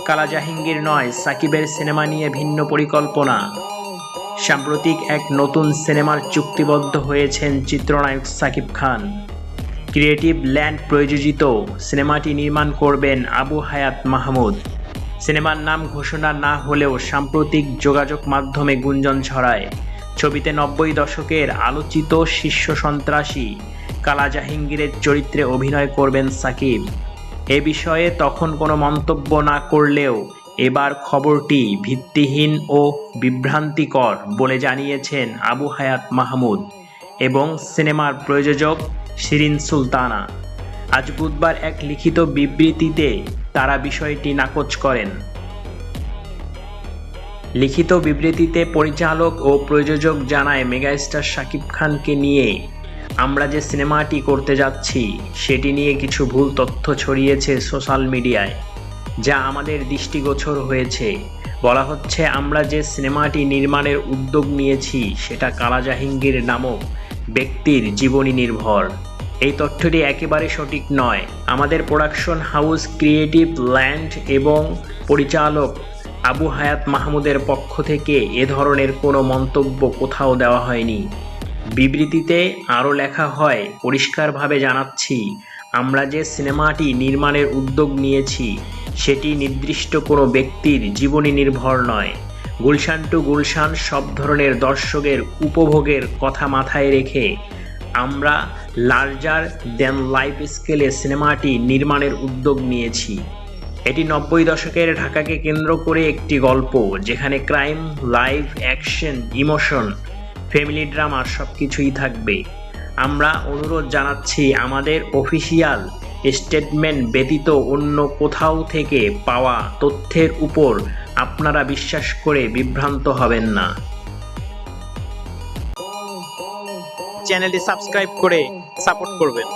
কালা জাহাঙ্গীর নয়, সাকিবের সিনেমা নিয়ে ভিন্ন পরিকল্পনা। সাম্প্রতিক এক নতুন সিনেমার চুক্তিবদ্ধ হয়েছেন চিত্রনায়ক সাকিব খান। ক্রিয়েটিভ ল্যান্ড প্রযোজিত সিনেমাটি নির্মাণ করবেন আবু হায়াত মাহমুদ। সিনেমার নাম ঘোষণা না হলেও সাম্প্রতিক যোগাযোগ মাধ্যমে গুঞ্জন ছড়ায় ছবিতে 90 দশকের আলোচিত শীর্ষ সন্ত্রাসী কালা জাহাঙ্গীরের চরিত্রে অভিনয় করবেন সাকিব। এ বিষয়ে তখন কোনো মন্তব্য না করলেও এবার খবরটি ভিত্তিহীন ও বিভ্রান্তিকর বলে জানিয়েছেন আবু হায়াত মাহমুদ এবং সিনেমার প্রযোজক শিরিন সুলতানা। আজ বুধবার এক লিখিত বিবৃতিতে তারা বিষয়টি নাকচ করেন। লিখিত বিবৃতিতে পরিচালক ও প্রযোজক জানায়, মেগাস্টার শাকিব খানকে নিয়ে আমরা যে সিনেমাটি করতে যাচ্ছি সেটি নিয়ে কিছু ভুল তথ্য ছড়িয়েছে সোশ্যাল মিডিয়ায়, যা আমাদের দৃষ্টিগোচর হয়েছে। বলা হচ্ছে আমরা যে সিনেমাটি নির্মাণের উদ্যোগ নিয়েছি সেটা কালা জাহাঙ্গীর নামক ব্যক্তির জীবনী নির্ভর। এই তথ্যটি একেবারে সঠিক নয়। আমাদের প্রোডাকশন হাউস ক্রিয়েটিভ ল্যান্ড এবং পরিচালক আবু হায়াত মাহমুদের পক্ষ থেকে এ ধরনের কোনো মন্তব্য কোথাও দেওয়া হয়নি। বিবৃতিতে আরও লেখা হয়, পরিষ্কারভাবে জানাচ্ছি, আমরা যে সিনেমাটি নির্মাণের উদ্যোগ নিয়েছি সেটি নির্দিষ্ট কোনো ব্যক্তির জীবনী নির্ভর নয়। গুলশান টু গুলশান সব ধরনের দর্শকের উপভোগের কথা মাথায় রেখে আমরা লার্জার দ্যান লাইফ স্কেলে সিনেমাটি নির্মাণের উদ্যোগ নিয়েছি। এটি 90 দশকের ঢাকাকে কেন্দ্র করে একটি গল্প, যেখানে crime, live action, emotion, family drama সবকিছুই থাকবে। আমরা অনুরোধ জানাচ্ছি, আমাদের অফিসিয়াল স্টেটমেন্ট ব্যতীত অন্য কোথাও থেকে পাওয়া তথ্যের উপর আপনারা বিশ্বাস করে বিভ্রান্ত হবেন না। চ্যানেলটি সাবস্ক্রাইব করে সাপোর্ট করবেন।